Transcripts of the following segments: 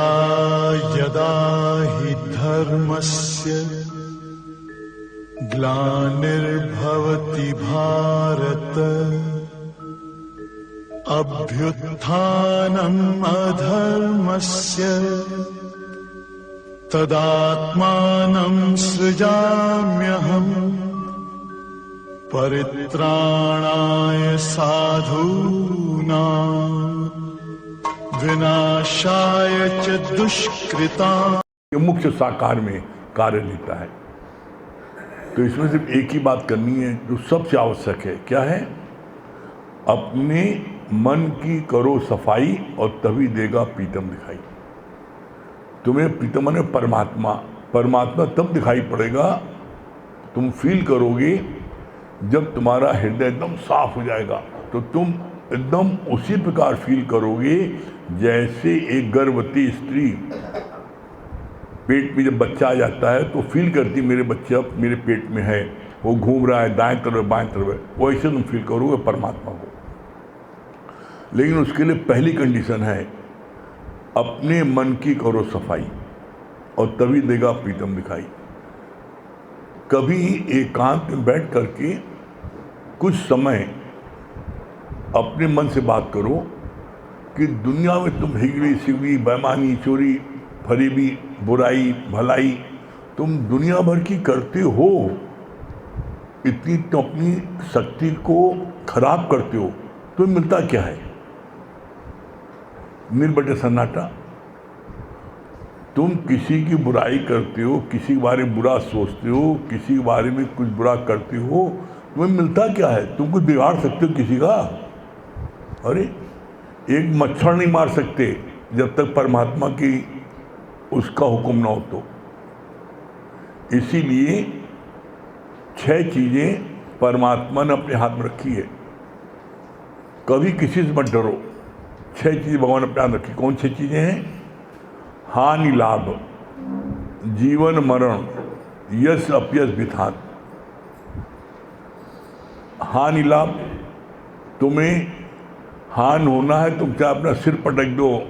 यदा यदा हि धर्मस्य ग्लानिर्भवति भारत अभ्युत्थानम् अधर्मस्य तदात्मानं सृजाम्यहम् परित्राणाय साधूनां विनाशाय च दुष्कृताम्। ये मुख्य साकार में कार्य लेता है। तो इसमें सिर्फ एक ही बात करनी है जो सबसे आवश्यक है। क्या है? अपने मन की करो सफाई और तभी देगा प्रीतम दिखाई। तुम्हें प्रीतम माने परमात्मा, परमात्मा तब दिखाई पड़ेगा, तुम फील करोगे जब तुम्हारा हृदय एकदम साफ हो जाएगा। तो तुम एकदम उसी प्रकार फील करोगे जैसे एक गर्भवती स्त्री पेट में जब बच्चा आ जाता है तो फील करती मेरे बच्चे अब मेरे पेट में है, वो घूम रहा है दाएं तरफ बाएं तरफ, वैसे तुम फील करोगे परमात्मा को। लेकिन उसके लिए पहली कंडीशन है अपने मन की करो सफाई और तभी देगा प्रीतम दिखाई। कभी एकांत में बैठ करके कुछ समय अपने मन से बात करो कि दुनिया में तुम हिगड़ी सिगड़ी बेईमानी चोरी फरेबी बुराई भलाई तुम दुनिया भर की करते हो, इतनी तो अपनी शक्ति को खराब करते हो, तो मिलता क्या है? निर्बटे सन्नाटा। तुम किसी की बुराई करते हो, किसी के बारे में बुरा सोचते हो, किसी के बारे में कुछ बुरा करते हो, तुम्हें मिलता क्या है? तुम कुछ बिगाड़ सकते हो किसी का? अरे एक मच्छर नहीं मार सकते जब तक परमात्मा की उसका हुक्म ना हो। तो इसीलिए 6 चीजें परमात्मा ने अपने हाथ में रखी है। कभी किसी से मत डरो। 6 चीजें भगवान ने अपने हाथ में रखी। कौन 6 चीजें हैं? हानि लाभ, जीवन मरण, यश अपयश विधान। हानि लाभ, तुम्हें हान होना है, तुम चाहे अपना सिर पटक दो,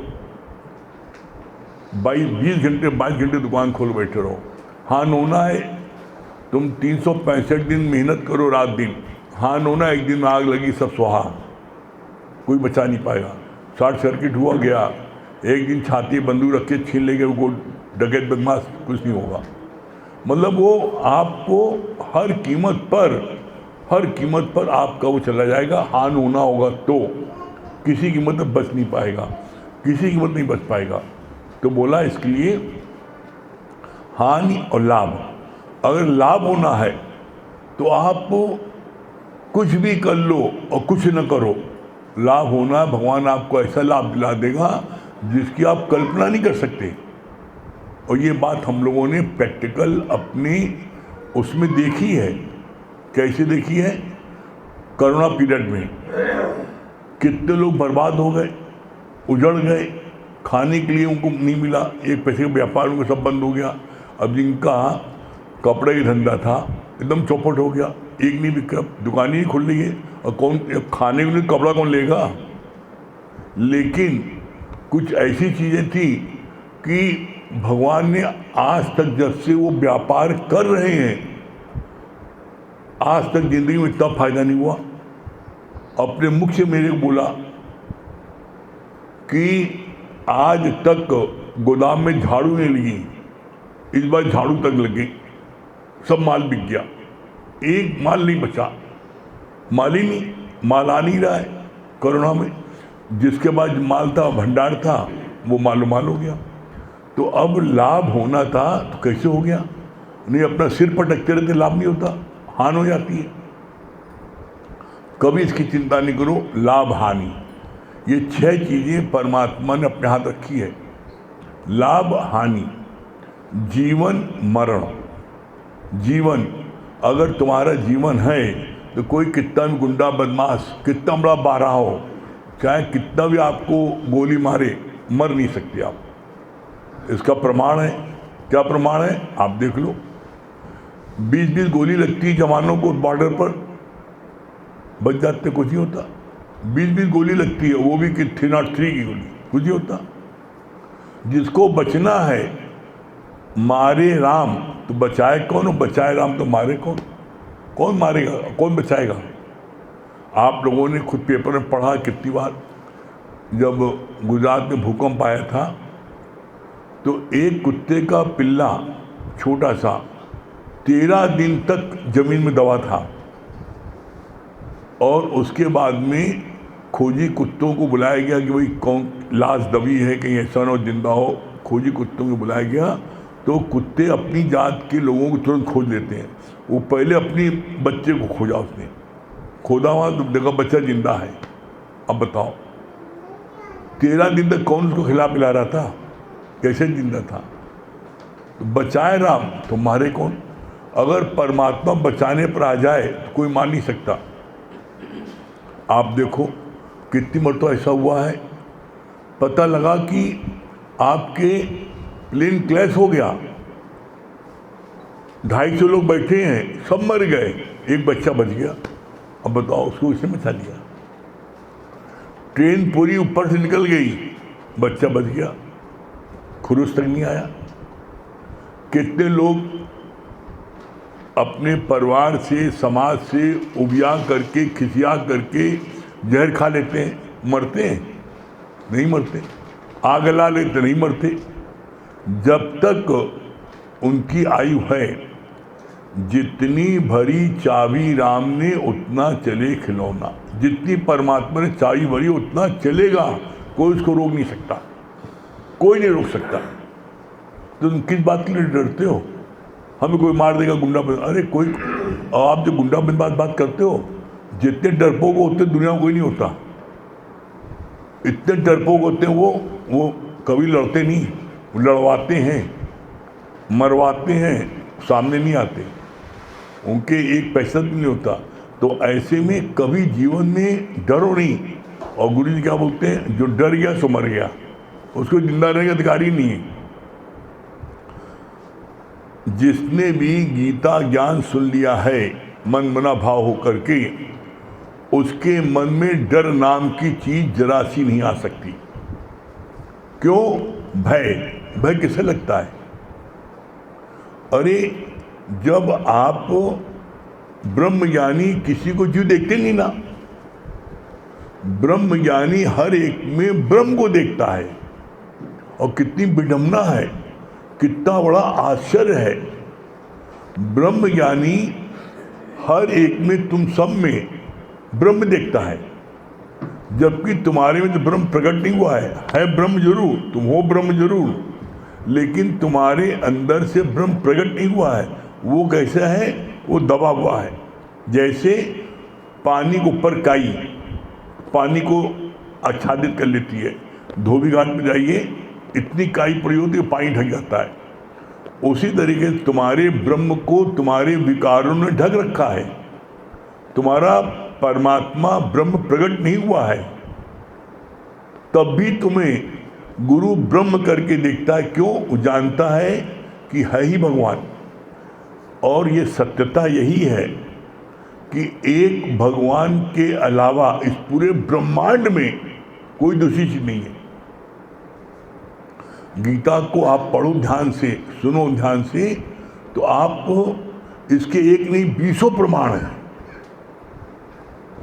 20 घंटे 22 घंटे दुकान खोल बैठे रहो, हान होना है। तुम 365 दिन मेहनत करो रात दिन, हान होना एक दिन में आग लगी सब सुहा, कोई बचा नहीं पाएगा। शॉर्ट सर्किट हुआ गया, एक दिन छाती बंदूक रख के छीन लेंगे वो डकैत बदमाश, कुछ नहीं होगा। मतलब वो आपको हर कीमत पर आपका वो चला जाएगा। हान होना होगा तो किसी कीमत में बच नहीं पाएगा, किसी कीमत नहीं बच पाएगा। तो बोला इसके लिए हानि और लाभ। अगर लाभ होना है तो आप कुछ भी कर लो और कुछ न करो, लाभ होना है, भगवान आपको ऐसा लाभ दिला देगा जिसकी आप कल्पना नहीं कर सकते। और ये बात हम लोगों ने प्रैक्टिकल अपनी उसमें देखी है। कैसे देखी है? कोरोना पीरियड में कितने लोग बर्बाद हो गए, उजड़ गए, खाने के लिए उनको नहीं मिला, एक पैसे का व्यापार उनका सब बंद हो गया। अब जिनका कपड़े का धंधा था एकदम चौपट हो गया, एक नहीं बिका, दुकानें ही खुल रही है और कौन खाने के लिए कपड़ा कौन लेगा? लेकिन कुछ ऐसी चीज़ें थी कि भगवान ने आज तक जब से वो व्यापार कर रहे हैं, आज तक जिंदगी में इतना फायदा नहीं हुआ। अपने मुख से मेरे को बोला कि आज तक गोदाम में झाड़ू नहीं लगी, इस बार झाड़ू तक लग गई, सब माल बिक गया, एक माल नहीं बचा। माल ही नहीं, माल आ नहीं रहा है कोरोना में। जिसके बाद माल था, भंडार था, वो मालो माल हो गया। तो अब लाभ होना था तो कैसे हो गया? नहीं, अपना सिर पटकते रहते लाभ नहीं होता, हानि हो जाती है। कभी इसकी चिंता नहीं करो, लाभ हानि ये 6 चीजें परमात्मा ने अपने हाथ रखी है। लाभ हानि, जीवन मरण। जीवन, अगर तुम्हारा जीवन है तो कोई कितना भी गुंडा बदमाश, कितना बड़ा बारहा हो, चाहे कितना भी आपको गोली मारे, मर नहीं सकते आप। इसका प्रमाण है। क्या प्रमाण है? आप देख लो, 20-20 गोली लगती है जवानों को बॉर्डर पर, बच जाते, कुछ नहीं होता। 20-20 गोली लगती है, वो भी कि 303 की गोली, कुछ नहीं होता। जिसको बचना है मारे राम तो बचाए कौन, और बचाए राम तो मारे कौन? कौन मारेगा, कौन बचाएगा? आप लोगों ने खुद पेपर में पढ़ा कितनी बार, जब गुजरात में भूकंप आया था तो एक कुत्ते का पिल्ला छोटा सा 13 दिन तक जमीन में दबा था, और उसके बाद में खोजी कुत्तों को बुलाया गया कि भाई कौन लाश दबी है, कहीं ऐसा ना हो जिंदा हो। खोजी कुत्तों को बुलाया गया तो कुत्ते अपनी जात के लोगों को तुरंत खोज लेते हैं। वो पहले अपनी बच्चे को खोजा, उसने खोदा हुआ तो देखा बच्चा जिंदा है। अब बताओ 13 दिन तक कौन उसको खिला पिला रहा था, कैसे जिंदा था? तो बचाए राम तो मारे कौन? अगर परमात्मा बचाने पर आ जाए तो कोई मान नहीं सकता। आप देखो कितनी मरतबा ऐसा हुआ है, पता लगा कि आपके प्लेन क्रैश हो गया, 250 लोग बैठे हैं, सब मर गए, एक बच्चा बच गया। अब बताओ उसको किसने बचा लिया? ट्रेन पूरी ऊपर से निकल गई, बच्चा बच गया, खुरुस तक नहीं आया। कितने लोग अपने परिवार से, समाज से उबिया करके, खिसिया करके जहर खा लेते हैं, मरते हैं? नहीं मरते। आग ला लेते, नहीं मरते। जब तक उनकी आयु है, जितनी भरी चाबी राम ने उतना चले खिलौना, जितनी परमात्मा ने चाबी भरी उतना चलेगा, कोई उसको रोक नहीं सकता, कोई नहीं रोक सकता। तो तुम किस बात के लिए डरते हो? हमें कोई मार देगा, गुंडा बन, अरे कोई, आप जो गुंडा बन बात करते हो, जितने डरपोक होते दुनिया में कोई नहीं होता। इतने डरपोक होते हैं वो कभी लड़ते नहीं, लड़वाते हैं, मरवाते हैं, सामने नहीं आते, उनके एक पैसा भी नहीं होता। तो ऐसे में कभी जीवन में डरो नहीं। और गुरु जी क्या बोलते हैं, जो डर गया सो मर गया, उसको जिंदा रहने का अधिकार ही नहीं है। जिसने भी गीता ज्ञान सुन लिया है मन मना भाव होकर के, उसके मन में डर नाम की चीज जरा सी नहीं आ सकती। क्यों? भय किसे लगता है? अरे जब आप ब्रह्मज्ञानी किसी को जीव देखते नहीं ना, ब्रह्मज्ञानी हर एक में ब्रह्म को देखता है। और कितनी विडंबना है, कितना बड़ा आश्चर्य है। ब्रह्मज्ञानी हर एक में, तुम सब में ब्रह्म देखता है, जबकि तुम्हारे में तो ब्रह्म प्रकट नहीं हुआ है ब्रह्म जरूर, तुम हो ब्रह्म जरूर, लेकिन तुम्हारे अंदर से ब्रह्म प्रकट नहीं हुआ है। वो कैसा है? वो दबा हुआ है। जैसे पानी के ऊपर काई पानी को आच्छादित कर लेती है, धोबी घाट में जाइए, इतनी काई पड़ी होती है, पानी ढक जाता है। उसी तरीके से तुम्हारे ब्रह्म को तुम्हारे विकारों ने ढक रखा है। तुम्हारा परमात्मा ब्रह्म प्रकट नहीं हुआ है, तब भी तुम्हें गुरु ब्रह्म करके देखता है। क्यों? वो जानता है कि है ही भगवान। और ये सत्यता यही है कि एक भगवान के अलावा इस पूरे ब्रह्मांड में कोई दूसरी चीज नहीं है। गीता को आप पढ़ो ध्यान से, सुनो ध्यान से, तो आप इसके एक नहीं 20 प्रमाण हैं।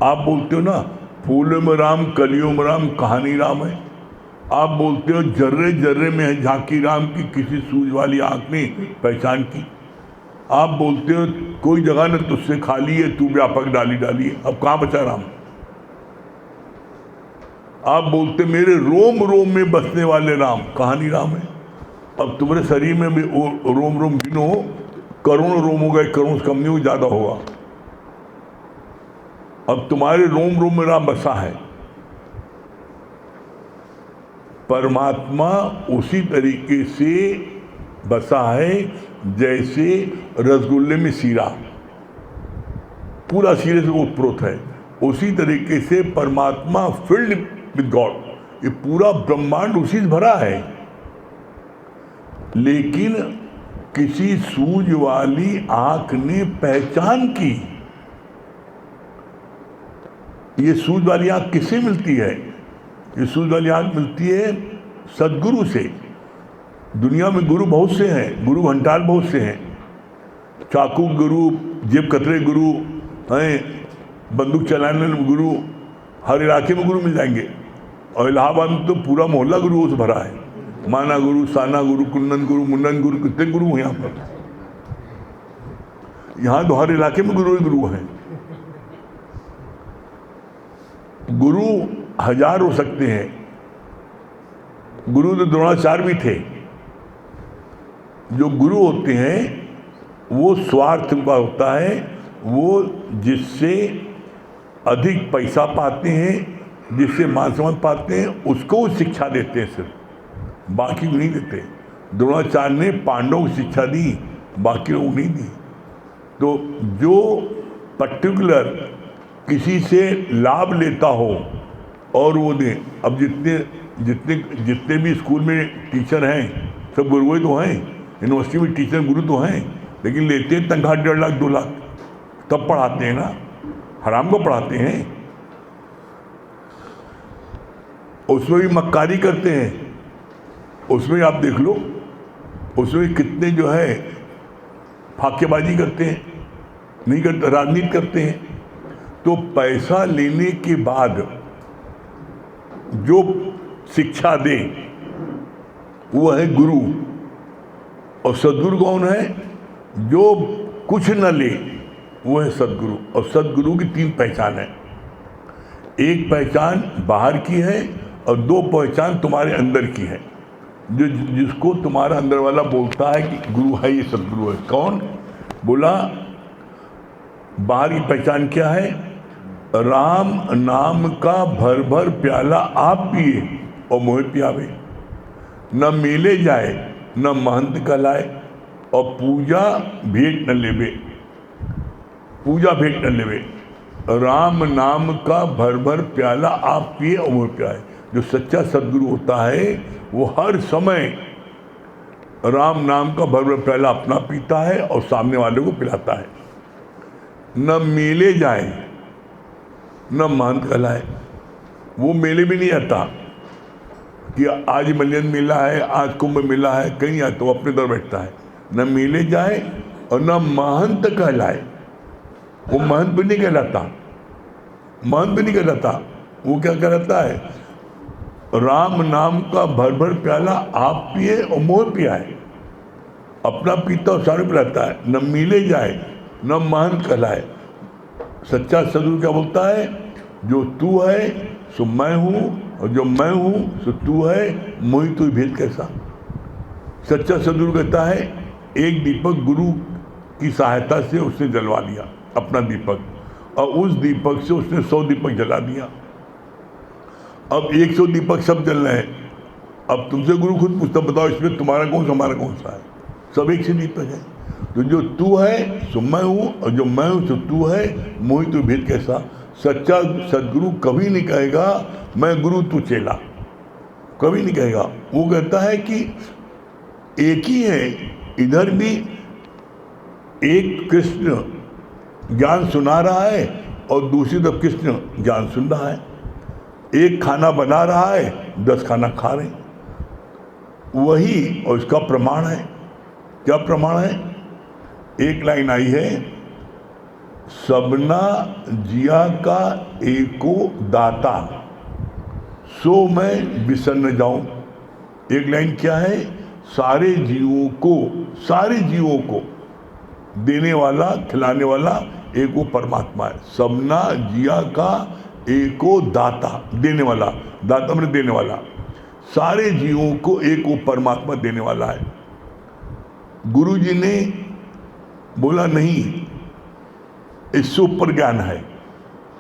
आप बोलते हो ना फूलों में राम, कलियों में राम, कहानी राम है। आप बोलते हो जर्रे जर्रे में है झांकी राम की, किसी सूझ वाली आंख ने पहचान की। आप बोलते हो कोई जगह न तुझसे खाली है, तू व्यापक डाली डाली है। अब कहाँ बचा राम? आप बोलते मेरे रोम रोम में बसने वाले राम, कहानी राम है। अब तुम्हारे शरीर में भी रोम रोम गिनो, करोड़ों रोम हो गए, करोड़ से कम नहीं हो, ज़्यादा होगा। अब तुम्हारे रोम रोम में राम बसा है। परमात्मा उसी तरीके से बसा है जैसे रसगुल्ले में सीरा, पूरा सीरे से उत्प्रोत है। उसी तरीके से परमात्मा फिल्ड विद गॉड, ये पूरा ब्रह्मांड उसी से भरा है। लेकिन किसी सूझ वाली आंख ने पहचान की। ये सूझ वाली आंख किससे मिलती है? ये सूझ वाली आंख मिलती है सदगुरु से। दुनिया में गुरु बहुत से हैं, गुरु घंटाल बहुत से हैं, चाकू गुरु, जेब कतरे गुरु हैं, बंदूक चलाने वाले गुरु, हर इलाके में गुरु मिल जाएंगे। और इलाहाबाद में तो पूरा मोहल्ला गुरुओं से भरा है, माना गुरु, साना गुरु, कुंदन गुरु, मुंडन गुरु, कितने गुरु हैं यहाँ पर। यहाँ तो हर इलाके में गुरु ही गुरु हैं। गुरु हजार हो सकते हैं। गुरु तो द्रोणाचार्य भी थे। जो गुरु होते हैं वो स्वार्थ का होता है, वो जिससे अधिक पैसा पाते हैं, जिससे मान सम्मान पाते हैं, उसको वो शिक्षा देते हैं, सिर्फ बाकी को नहीं देते। द्रोणाचार्य ने पांडवों को शिक्षा दी, बाकी लोग नहीं दी। तो जो पर्टिकुलर किसी से लाभ लेता हो और वो दे। अब जितने भी स्कूल में टीचर हैं सब गुरु ही तो हैं, यूनिवर्सिटी में टीचर गुरु तो हैं, लेकिन लेते हैं तनख्वाह 1.5 लाख 2 लाख, तब पढ़ाते हैं ना, हराम को पढ़ाते हैं। उसमें भी मक्कारी करते हैं, उसमें आप देख लो, उसमें कितने जो है फाकेबाजी करते हैं, नहीं करते, राजनीति करते हैं। तो पैसा लेने के बाद जो शिक्षा दे वो है गुरु। और सद्गुरु कौन है? जो कुछ न ले वो है सद्गुरु। और सद्गुरु की 3 पहचान है। एक पहचान बाहर की है और 2 पहचान तुम्हारे अंदर की है। जो जिसको तुम्हारा अंदर वाला बोलता है कि गुरु है, ये सद्गुरु है। कौन बोला? बाहर की पहचान क्या है? राम नाम का भर भर प्याला आप पिए और मोहे पियावे, न मिले जाए न महंत कहलाए, और पूजा भेंट न लेवे, पूजा भेंट न लेवे। राम नाम का भर भर प्याला आप पिए और मोहे पियावे। जो सच्चा सद्गुरु होता है वो हर समय राम नाम का भर भर प्याला अपना पीता है और सामने वाले को पिलाता है। न मेले जाए न महंत कहलाए। वो मेले भी नहीं आता कि आज मलियन मेला है, आज कुंभ मेला है, कहीं आता, तो अपने दर बैठता है। न मेले जाए और न महंत कहलाए। वो महंत भी नहीं कहलाता, महंत भी नहीं कहलाता। वो क्या कहलाता है? राम नाम का भर भर प्याला आप पिए और मोह पियाए, अपना पीता और सारे पिलाता है। न मिले जाए न महंत कहलाए। सच्चा सद्गुरु क्या बोलता है? जो तू है सो मैं हूँ, और जो मैं हूँ सो तू है, मोहि तू भेद कैसा। सच्चा सद्गुरु कहता है एक दीपक गुरु की सहायता से उसने जलवा लिया, अपना दीपक, और उस दीपक से उसने 100 दीपक जला दिया। अब 100 दीपक सब जल रहे हैं। अब तुमसे गुरु खुद पूछता, बताओ इसमें तुम्हारा कौन सा हमारा कौन सा है? सब एक से दीपक है। तो जो तू है सो मैं हूँ, और जो मैं हूँ सो तू है, मोहि तू भेद कैसा। सच्चा सद्गुरु कभी नहीं कहेगा मैं गुरु तू चेला, कभी नहीं कहेगा। वो कहता है कि एक ही है, इधर भी एक कृष्ण ज्ञान सुना रहा है और दूसरी तरफ कृष्ण ज्ञान सुन रहा है। एक खाना बना रहा है, 10 खाना खा रहे हैं। वही, और इसका प्रमाण है। क्या प्रमाण है? एक लाइन आई है, सबना जिया का एको दाता, सो मैं बिसर न जाऊं। एक लाइन क्या है? सारे जीवों को देने वाला, खिलाने वाला एक वो परमात्मा है। सबना जिया का एको दाता, देने वाला, दाता मतलब देने वाला। सारे जीवों को एक वो परमात्मा देने वाला है। गुरु जी ने बोला नहीं, इससे ऊपर ज्ञान है।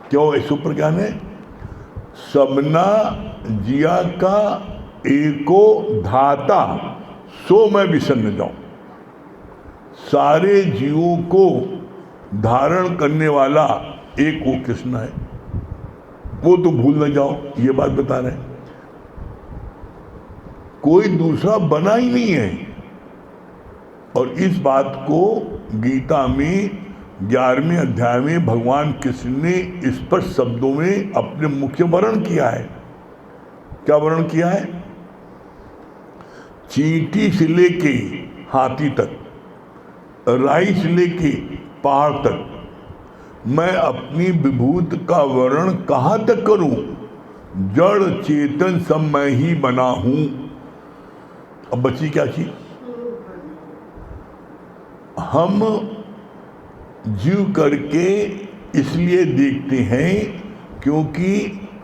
क्यों इससे ऊपर ज्ञान है? सबना जिया का एको धाता, सो मैं बिसर न जाऊं। सारे जीवों को धारण करने वाला एक वो कृष्ण है, वो तो भूल न जाओ। ये बात बता रहे हैं। कोई दूसरा बना ही नहीं है। और इस बात को गीता में 11वें अध्याय में भगवान कृष्ण ने स्पष्ट शब्दों में अपने मुख्य वर्णन किया है। क्या वर्णन किया है? चींटी से लेके हाथी तक, राई से लेके पहाड़ तक, मैं अपनी विभूत का वर्णन कहाँ तक करूं? जड़ चेतन सब मैं ही बना हूं। अब बची क्या चीज? हम जीव करके इसलिए देखते हैं क्योंकि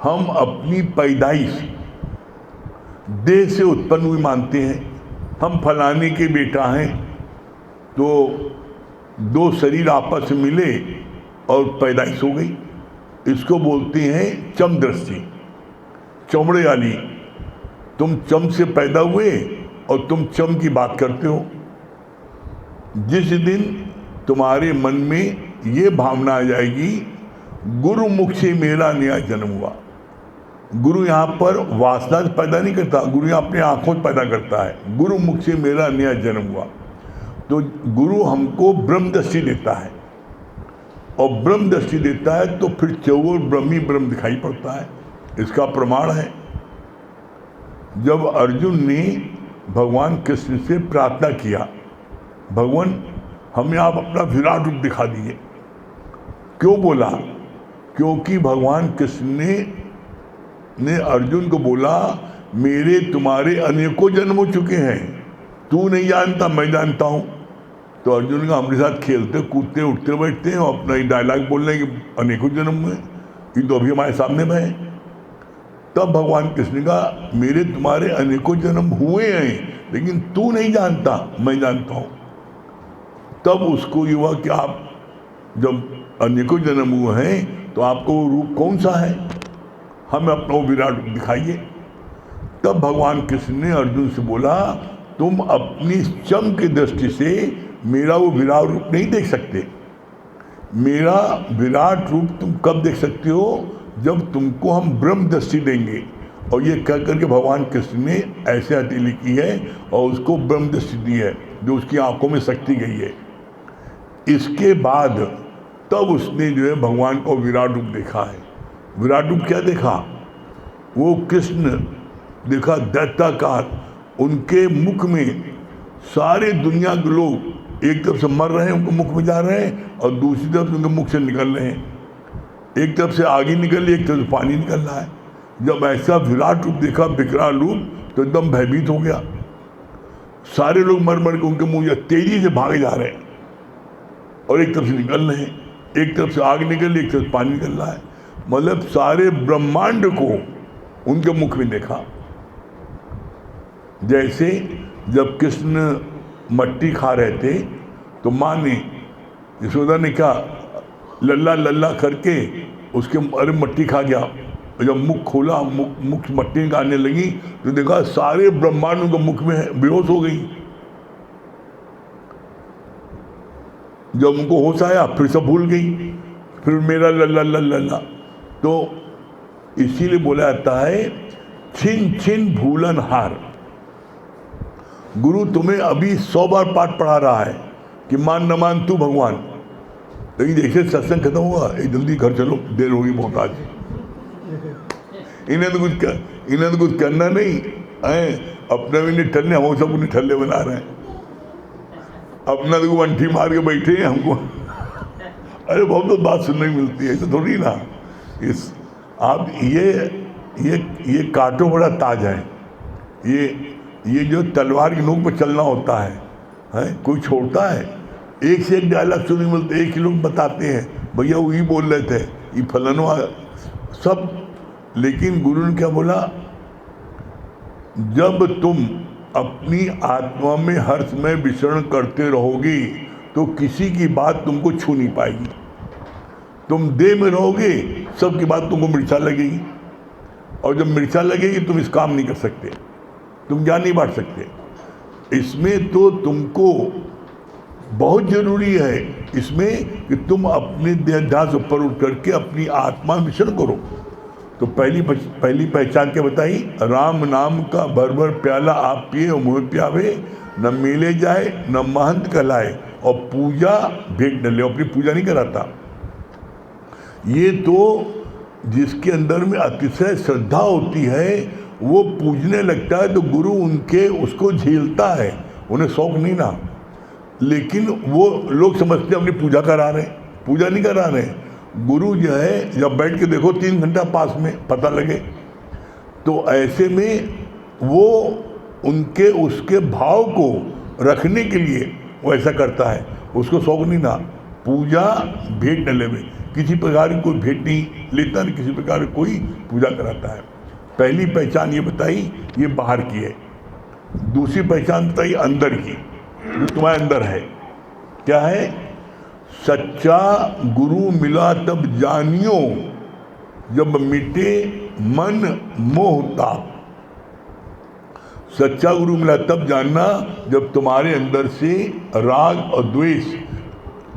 हम अपनी पैदाइश देह से उत्पन्न हुई मानते हैं। हम फलाने के बेटा हैं, तो दो शरीर आपस में मिले और पैदाइश हो गई। इसको बोलते हैं चम दृष्टि, चमड़े वाली। तुम चम से पैदा हुए और तुम चम की बात करते हो। जिस दिन तुम्हारे मन में ये भावना आ जाएगी गुरु मुख से मेरा नया जन्म हुआ। गुरु यहाँ पर वासना से पैदा नहीं करता, गुरु यहाँ अपने आंखों से पैदा करता है। गुरु मुख से मेरा नया जन्म हुआ, तो गुरु हमको ब्रह्म दृष्टि देता है, और ब्रह्म दृष्टि देता है तो फिर चौवर ब्रह्म ही ब्रह्म दिखाई पड़ता है। इसका प्रमाण है जब अर्जुन ने भगवान कृष्ण से प्रार्थना किया, भगवान हमें आप अपना विराट रूप दिखा दीजिए। क्यों बोला? क्योंकि भगवान कृष्ण ने अर्जुन को बोला मेरे तुम्हारे अनेकों जन्म हो चुके हैं, तू नहीं जानता मैं जानता हूँ। तो अर्जुन का हमारे साथ खेलते कूदते उठते बैठते हैं और अपना ही डायलॉग बोल रहे हैं कि अनेकों जन्म हुए, ये तो अभी हमारे सामने में है। तब भगवान कृष्ण का मेरे तुम्हारे अनेकों जन्म हुए हैं लेकिन तू नहीं जानता मैं जानता हूँ। तब उसको ये हुआ कि आप जब अनेकों जन्म हुए हैं तो आपको वो रूप कौन सा है, हमें अपना वो विराट रूप दिखाइए। तब भगवान कृष्ण ने अर्जुन से बोला तुम अपनी चम की दृष्टि से मेरा वो विराट रूप नहीं देख सकते। मेरा विराट रूप तुम कब देख सकते हो? जब तुमको हम ब्रह्म दृष्टि देंगे। और ये कह करके भगवान कृष्ण ने ऐसे हथेली की है और उसको ब्रह्म दृष्टि दी है जो उसकी आंखों में शक्ति गई है। इसके बाद तब उसने जो है भगवान को विराट रूप देखा है। विराट रूप क्या देखा? वो कृष्ण देखा दैत्याकार, उनके मुख में सारे दुनिया के लोग एक तरफ से मर रहे हैं, उनके मुख में जा रहे हैं, और दूसरी तरफ से उनके मुख से निकल रहे हैं। एक तरफ से आगे निकल रही, एक तरफ से पानी निकल रहा है। जब ऐसा विराट रूप देखा, विकराल रूप, तो एकदम भयभीत हो गया। सारे लोग मर मर के उनके मुंह तेजी से भागे जा रहे हैं और एक तरफ से निकल रहे हैं, एक तरफ से आग निकल रही, एक तरफ से पानी निकल रहा है। मतलब सारे ब्रह्मांड को उनके मुख में देखा। जैसे जब कृष्ण मट्टी खा रहे थे तो माँ ने यशोदा ने कहा लल्ला लल्ला करके उसके अरे मट्टी खा गया। जब मुख खोला, मुख मट्टी निकालने लगी तो देखा सारे ब्रह्मांड उनके मुख में बेहोश हो गई। जब उनको होश आया फिर सब भूल गई, फिर मेरा लल्ला लल्ला। तो इसीलिए बोला जाता है छिन छिन भूलन हार। गुरु तुम्हें अभी 100 बार पाठ पढ़ा रहा है कि मान न मान तू भगवान, लेकिन जैसे सत्संग खत्म हुआ जल्दी घर चलो, देर होगी बहुत आज। इन्हें तो कुछ करना नहीं है, अपना भी नहीं ठल्ले, हम सब नहीं ठल्ले बना रहे हैं। अपना तो अंठी मार के बैठे हैं हमको। अरे बहुत बात सुनने को मिलती है, तो थोड़ी ना इस आप ये कांटों बड़ा ताज है। ये जो तलवार की नोक पर चलना होता है कोई छोड़ता है? एक से एक डायलॉग सुनने को मिलते, एक ही लोग बताते हैं भैया वही बोल रहे थे, ये फलाना सब। लेकिन गुरु ने क्या बोला? जब तुम अपनी आत्मा में हर समय विचरण करते रहोगे तो किसी की बात तुमको छू नहीं पाएगी। तुम देह में रहोगे, सबकी बात तुमको मिर्चा लगेगी, और जब मिर्चा लगेगी तुम इस काम नहीं कर सकते, तुम ज्ञान नहीं बांट सकते। इसमें तो तुमको बहुत जरूरी है इसमें कि तुम अपने देहाध्यास ऊपर उठ करके अपनी आत्मा विचरण करो। तो पहली पहचान क्या बताई? राम नाम का भर भर प्याला आप पिए और मुँह प्यावे, न मिले जाए न महंत कहलाए, और पूजा भेंट न ले, अपनी पूजा नहीं कराता। ये तो जिसके अंदर में अतिशय श्रद्धा होती है वो पूजने लगता है तो गुरु उनके उसको झेलता है, उन्हें शौक नहीं ना, लेकिन वो लोग समझते अपनी पूजा करा रहे, पूजा नहीं करा रहे। गुरु जो है जब बैठ के देखो 3 घंटा पास में पता लगे, तो ऐसे में वो उनके उसके भाव को रखने के लिए वो ऐसा करता है, उसको शौक नहीं ना। पूजा भेंट न लेवे, किसी प्रकार की कोई भेंट नहीं लेता, नहीं किसी प्रकार की कोई पूजा कराता है। पहली पहचान ये बताई, ये बाहर की है। दूसरी पहचान बताई अंदर की, जो तुम्हारे अंदर है। क्या है? सच्चा गुरु मिला तब जानियो, जब मिटे मन मोह ताप। सच्चा गुरु मिला तब जानना जब तुम्हारे अंदर से राग और द्वेष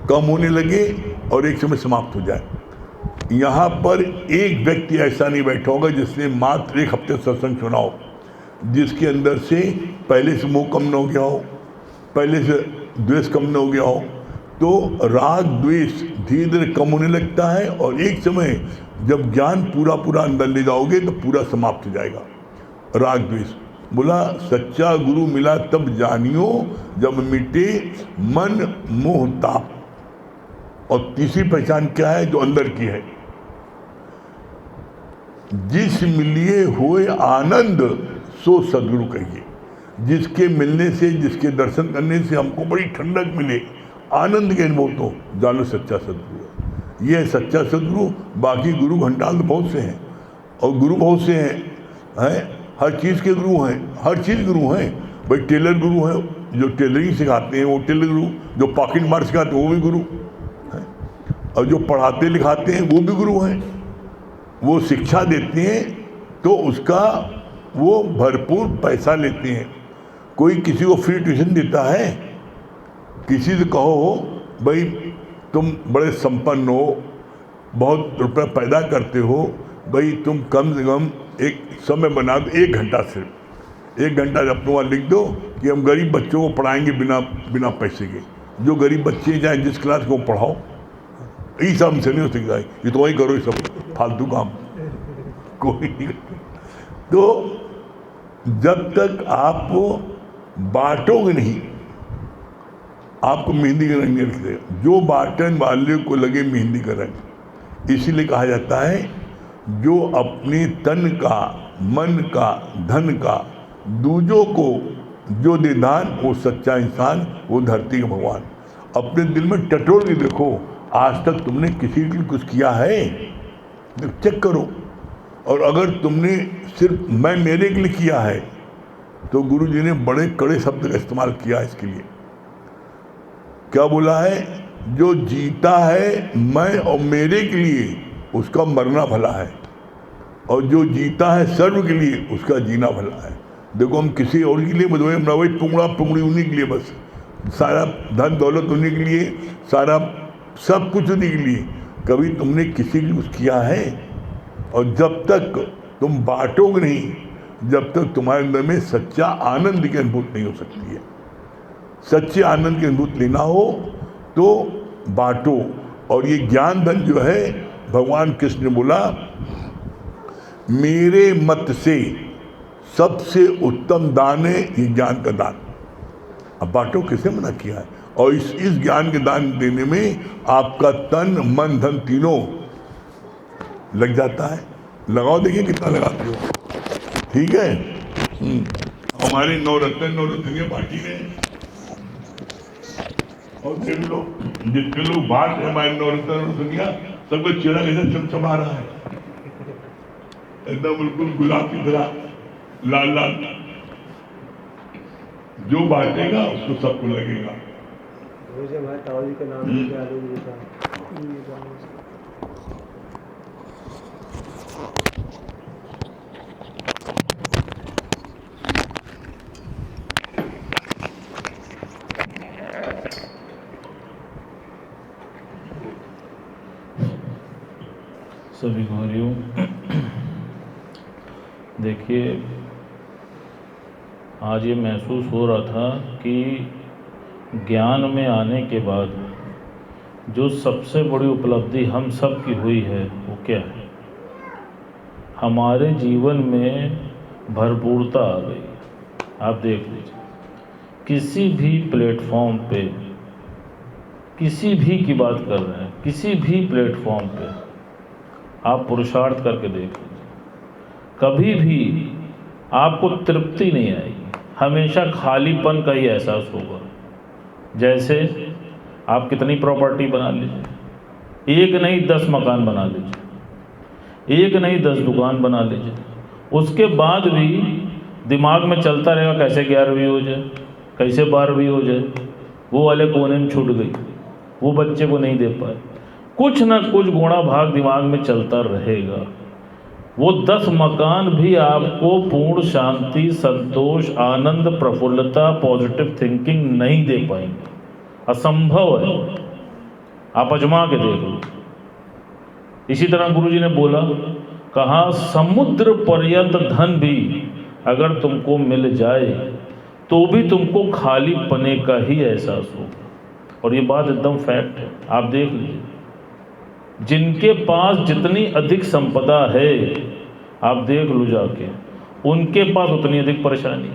कम होने लगे और एक समय समाप्त हो जाए। यहाँ पर एक व्यक्ति ऐसा नहीं बैठा होगा जिसने मात्र 1 हफ्ते सत्संग सुना हो, जिसके अंदर से पहले से मोह कम न हो गया हो, पहले से द्वेष कम न हो गया हो। तो राग द्वेष धीरे धीरे कम होने लगता है और एक समय जब ज्ञान पूरा पूरा अंदर ले जाओगे तो पूरा समाप्त हो जाएगा राग द्वेष। बोला सच्चा गुरु मिला तब जानियो, जब मिटे मन मोह ताप। और तीसरी पहचान क्या है? जो अंदर की है, जिस मिलिए हुए आनंद सो सदगुरु कहिए। जिसके मिलने से, जिसके दर्शन करने से हमको बड़ी ठंडक मिले, आनंद के अनुभव, तो जानो सच्चा सदगुरु है। ये है सच्चा सदगुरु। बाकी गुरु घंटाल तो बहुत से हैं और गुरु बहुत से हैं, हर चीज़ के गुरु हैं, हर चीज़ गुरु हैं। भाई टेलर गुरु हैं, जो टेलरिंग सिखाते हैं वो टेलर गुरु, जो पॉकेट मार सिखाते हैं वो भी गुरु हैं, और जो पढ़ाते लिखाते हैं वो भी गुरु हैं। वो शिक्षा देते हैं तो उसका वो भरपूर पैसा लेते हैं। कोई किसी को फ्री ट्यूशन देता है? किसी से कहो भाई तुम बड़े संपन्न हो, बहुत रुपये पैदा करते हो, भाई तुम कम से कम एक समय बना दो, 1 घंटा, सिर्फ 1 घंटा अपने वहाँ लिख दो कि हम गरीब बच्चों को पढ़ाएंगे बिना पैसे के। जो गरीब बच्चे चाहे जिस क्लास को पढ़ाओ, ये सब हमसे नहीं हो सकता है, ये तो वही करो, ये सब फालतू काम कोई नहीं। तो जब तक आप बांटोगे नहीं, आपको मेहंदी का रंग नहीं रखेगा। जो बांटने वाले को लगे मेहंदी का रंग, इसीलिए कहा जाता है जो अपने तन का, मन का, धन का दूजों को जो दे दान, वो सच्चा इंसान, वो धरती का भगवान। अपने दिल में टटोल के देखो, आज तक तुमने किसी के लिए कुछ किया है? चेक करो। और अगर तुमने सिर्फ मैं मेरे के लिए किया है, तो गुरु जी ने बड़े कड़े शब्द का इस्तेमाल किया इसके लिए। क्या बोला है? जो जीता है मैं और मेरे के लिए, उसका मरना भला है, और जो जीता है सर्व के लिए, उसका जीना भला है। देखो हम किसी और के लिए बदले, हम वही पुंगड़ा पुंगड़ी उन्हीं के लिए, बस सारा धन दौलत उन्हीं के लिए, सारा सब कुछ उन्हीं के लिए। कभी तुमने किसी के लिए कुछ किया है? और जब तक तुम बांटोगे नहीं, जब तक तुम्हारे अंदर में सच्चा आनंद की अनुभूति नहीं हो सकती है। सच्चे आनंद की अनुभूति लेना हो तो बांटो। और ये ज्ञान धन जो है, भगवान कृष्ण ने बोला मेरे मत से सबसे उत्तम दान है ये ज्ञान का दान। अब बांटो, किसे मना किया है? और इस ज्ञान के दान देने में आपका तन, मन, धन तीनों लग जाता है। लगाओ, देखिए कितना लगाते हो। ठीक है। हमारे नवरत्न के पार्टी में, और जितने लोग बात है हमारे नवरत्न दिया, सबको चेहरा कैसे चमचमा रहा है, एकदम बिल्कुल गुलाब की तरह लाल लाल। जो बांटेगा उसको सबको लगेगा। के नाम सभी को हरिओम। देखिए, आज ये महसूस हो रहा था कि ज्ञान में आने के बाद जो सबसे बड़ी उपलब्धि हम सब की हुई है वो क्या है? हमारे जीवन में भरपूरता आ गई। आप देख लीजिए, किसी भी प्लेटफॉर्म पे, किसी भी की बात कर रहे हैं, किसी भी प्लेटफॉर्म पे आप पुरुषार्थ करके देख लीजिए, कभी भी आपको तृप्ति नहीं आएगी, हमेशा खालीपन का ही एहसास होगा। जैसे आप कितनी प्रॉपर्टी बना लीजिए, एक नहीं 10 मकान बना लीजिए, एक नहीं 10 दुकान बना लीजिए, उसके बाद भी दिमाग में चलता रहेगा कैसे 11वीं हो जाए, कैसे 12वीं हो जाए, वो वाले कोने में छूट गई, वो बच्चे को नहीं दे पाए, कुछ ना कुछ गुणा भाग दिमाग में चलता रहेगा। वो 10 मकान भी आपको पूर्ण शांति, संतोष, आनंद, प्रफुल्लता, पॉजिटिव थिंकिंग नहीं दे पाएंगे, असंभव है। आप अजमा के देख लो। इसी तरह गुरुजी ने बोला, कहा समुद्र पर्यंत धन भी अगर तुमको मिल जाए तो भी तुमको खाली पने का ही एहसास होगा। और ये बात एकदम फैक्ट है। आप देख लीजिए, जिनके पास जितनी अधिक संपदा है, आप देख लो जाके, उनके पास उतनी अधिक परेशानी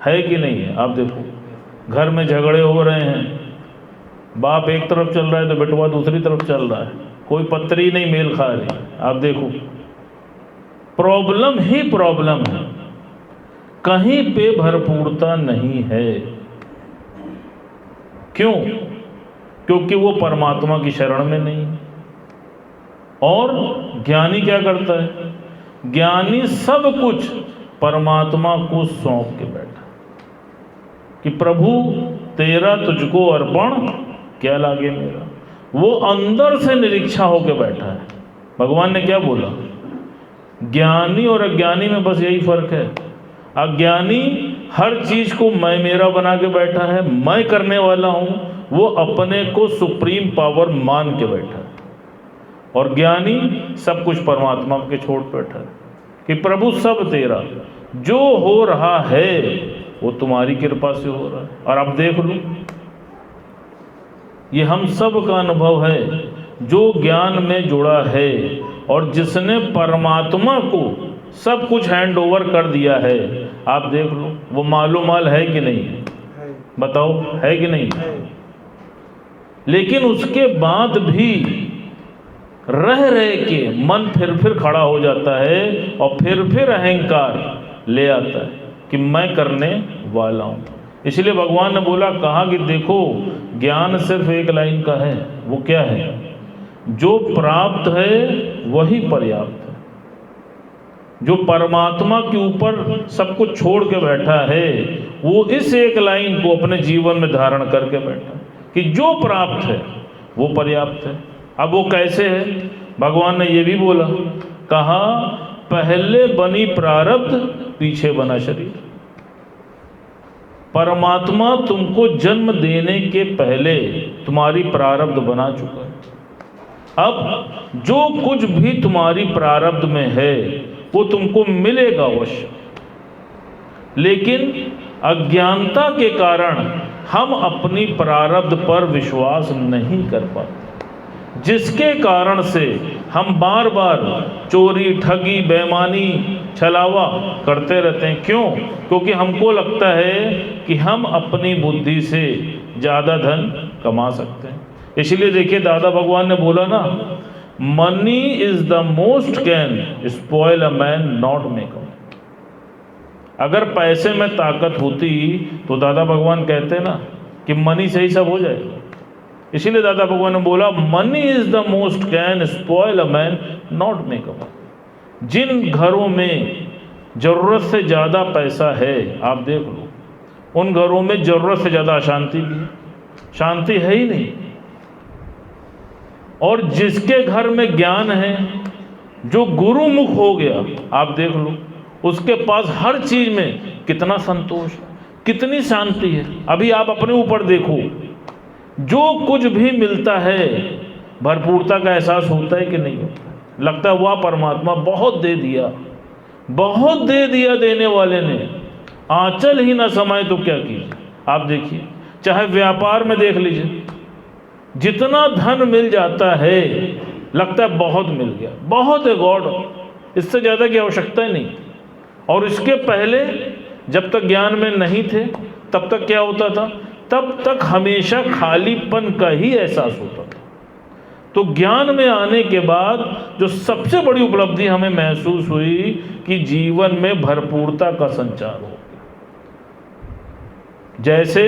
है कि नहीं है। आप देखो, घर में झगड़े हो रहे हैं, बाप एक तरफ चल रहा है तो बेटवा दूसरी तरफ चल रहा है, कोई पत्री नहीं मेल खा रही। आप देखो, प्रॉब्लम ही प्रॉब्लम है, कहीं पे भरपूरता नहीं है। क्यों? क्योंकि वो परमात्मा की शरण में नहीं। और ज्ञानी क्या करता है? ज्ञानी सब कुछ परमात्मा को सौंप के बैठा कि प्रभु तेरा तुझको अर्पण, क्या लागे मेरा। वो अंदर से निरीक्षा होके बैठा है। भगवान ने क्या बोला? ज्ञानी और अज्ञानी में बस यही फर्क है। अज्ञानी हर चीज को मैं मेरा बना के बैठा है, मैं करने वाला हूं, वो अपने को सुप्रीम पावर मान के बैठा है। और ज्ञानी सब कुछ परमात्मा के छोड़ बैठा है कि प्रभु सब तेरा, जो हो रहा है वो तुम्हारी कृपा से हो रहा है। और अब देख लो, ये हम सब का अनुभव है जो ज्ञान में जुड़ा है और जिसने परमात्मा को सब कुछ हैंड ओवर कर दिया है। आप देख लो, वो मालूम माल है कि नहीं है? बताओ, है कि नहीं? लेकिन उसके बाद भी रह के मन फिर खड़ा हो जाता है और फिर अहंकार ले आता है कि मैं करने वाला हूं। इसलिए भगवान ने बोला, कहा कि देखो, ज्ञान सिर्फ एक लाइन का है। वो क्या है? जो प्राप्त है वही पर्याप्त है। जो परमात्मा के ऊपर सब कुछ छोड़ के बैठा है, वो इस एक लाइन को अपने जीवन में धारण करके बैठा कि जो प्राप्त है वो पर्याप्त है। अब वो कैसे है? भगवान ने ये भी बोला, कहा पहले बनी प्रारब्ध, पीछे बना शरीर। परमात्मा तुमको जन्म देने के पहले तुम्हारी प्रारब्ध बना चुका है। अब जो कुछ भी तुम्हारी प्रारब्ध में है वो तुमको मिलेगा अवश्य, लेकिन अज्ञानता के कारण हम अपनी प्रारब्ध पर विश्वास नहीं कर पाते, जिसके कारण से हम बार बार चोरी, ठगी, बेईमानी, छलावा करते रहते हैं। क्यों? क्योंकि हमको लगता है कि हम अपनी बुद्धि से ज़्यादा धन कमा सकते हैं। इसलिए देखिए, दादा भगवान ने बोला ना, money is the most can spoil a man not make अ। अगर पैसे में ताकत होती तो दादा भगवान कहते ना कि मनी से ही सब हो जाएगा। इसीलिए दादा भगवान ने बोला, money is the most can spoil a man not make a. जिन घरों में जरूरत से ज़्यादा पैसा है, आप देख लो, उन घरों में जरूरत से ज़्यादा अशांति भी है, शांति है ही नहीं। और जिसके घर में ज्ञान है, जो गुरुमुख हो गया, आप देख लो, उसके पास हर चीज में कितना संतोष, कितनी शांति है। अभी आप अपने ऊपर देखो, जो कुछ भी मिलता है भरपूरता का एहसास होता है कि नहीं होता? लगता है वाह, परमात्मा बहुत दे दिया, बहुत दे दिया। देने वाले ने आंचल ही ना समाए तो क्या कीजिए। आप देखिए, चाहे व्यापार में देख लीजिए, जितना धन मिल जाता है लगता है बहुत मिल गया, बहुत है गॉड, इससे ज़्यादा की आवश्यकता ही नहीं। और इसके पहले जब तक ज्ञान में नहीं थे तब तक क्या होता था? तब तक हमेशा खालीपन का ही एहसास होता था। तो ज्ञान में आने के बाद जो सबसे बड़ी उपलब्धि हमें महसूस हुई कि जीवन में भरपूरता का संचार हो। जैसे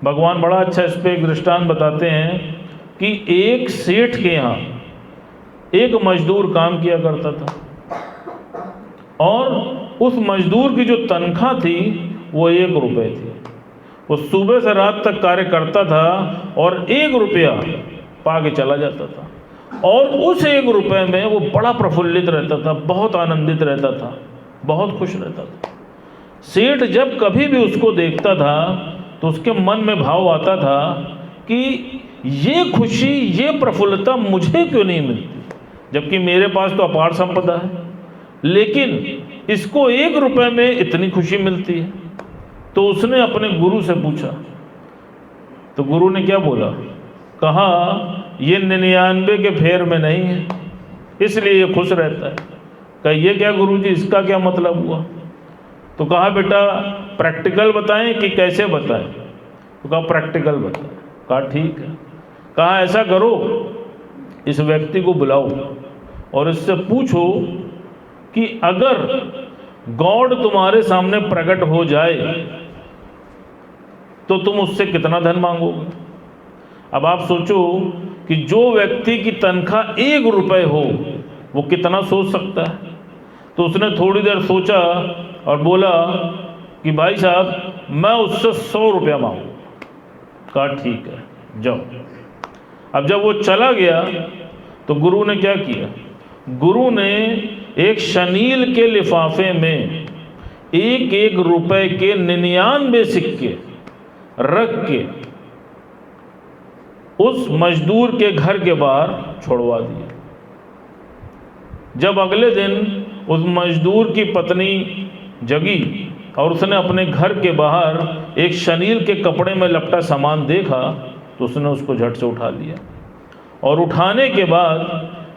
भगवान बड़ा अच्छा इस पे एक दृष्टांत बताते हैं कि एक सेठ के यहाँ एक मजदूर काम किया करता था और उस मजदूर की जो तनख्वाह थी वो 1 रुपये थी। वो सुबह से रात तक कार्य करता था और 1 रुपया पा के चला जाता था और उस 1 रुपये में वो बड़ा प्रफुल्लित रहता था, बहुत आनंदित रहता था, बहुत खुश रहता था। सेठ जब कभी भी उसको देखता था तो उसके मन में भाव आता था कि ये खुशी, ये प्रफुल्लता मुझे क्यों नहीं मिलती, जबकि मेरे पास तो अपार संपदा है, लेकिन इसको 1 रुपये में इतनी खुशी मिलती है। तो उसने अपने गुरु से पूछा, तो गुरु ने क्या बोला? कहा ये 99 के फेर में नहीं है, इसलिए ये खुश रहता है। कहा ये क्या गुरुजी, इसका क्या मतलब हुआ? तो कहा बेटा प्रैक्टिकल बताएं कि कैसे बताएं? तो कहा प्रैक्टिकल बताएं। कहा ठीक है। कहा ऐसा करो, इस व्यक्ति को बुलाओ और इससे पूछो कि अगर गॉड तुम्हारे सामने प्रकट हो जाए तो तुम उससे कितना धन मांगोगे? अब आप सोचो कि जो व्यक्ति की तनख्वाह 1 रुपये हो वो कितना सोच सकता है। तो उसने थोड़ी देर सोचा और बोला कि भाई साहब मैं उससे 100 रुपया मांगू। कहा ठीक है जाओ। अब जब वो चला गया तो गुरु ने क्या किया? गुरु ने एक शनील के लिफाफे में 1-1 रुपये के 99 सिक्के रख के उस मजदूर के घर के बाहर छोड़वा दिया। जब अगले दिन उस मजदूर की पत्नी जगी और उसने अपने घर के बाहर एक शनील के कपड़े में लपटा सामान देखा तो उसने उसको झट से उठा लिया और उठाने के बाद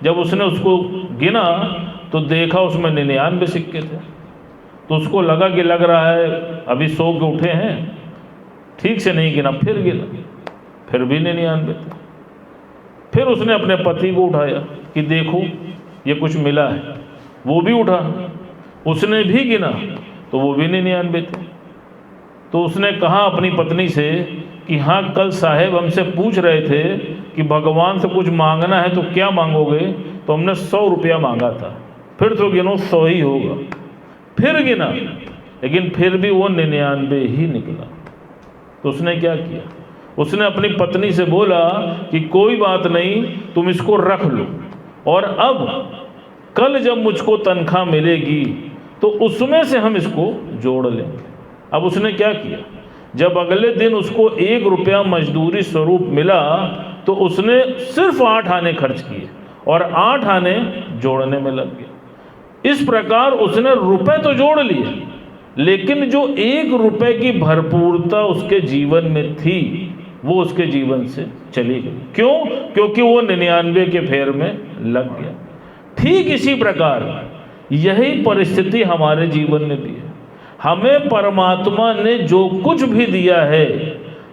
जब उसने उसको गिना तो देखा उसमें 99 सिक्के थे। तो उसको लगा कि लग रहा है अभी 100 के उठे हैं, ठीक से नहीं गिना, फिर गिना, फिर भी 99 थे। फिर उसने अपने पति को उठाया कि देखो ये कुछ मिला है, वो भी उठा, उसने भी गिना तो वो भी 99 थे। तो उसने कहा अपनी पत्नी से कि हाँ कल साहेब हमसे पूछ रहे थे कि भगवान से कुछ मांगना है तो क्या मांगोगे? तो हमने 100 रुपया मांगा था, फिर तो गिनो 100 ही होगा। फिर गिना लेकिन फिर भी वो 99 ही निकला। तो उसने क्या किया? उसने अपनी पत्नी से बोला कि कोई बात नहीं, तुम इसको रख लो और अब कल जब मुझको तनख्वाह मिलेगी तो उसमें से हम इसको जोड़ लेंगे। अब उसने क्या किया? जब अगले दिन उसको 1 रुपया मजदूरी स्वरूप मिला तो उसने सिर्फ 8 आने खर्च किए और 8 आने जोड़ने में लग गया। इस प्रकार उसने रुपए तो जोड़ लिए, लेकिन जो 1 रुपये की भरपूरता उसके जीवन में थी वो उसके जीवन से चली गई। क्यों? क्योंकि वो 99 के फेर में लग गया। ठीक इसी प्रकार यही परिस्थिति हमारे जीवन में भी है। हमें परमात्मा ने जो कुछ भी दिया है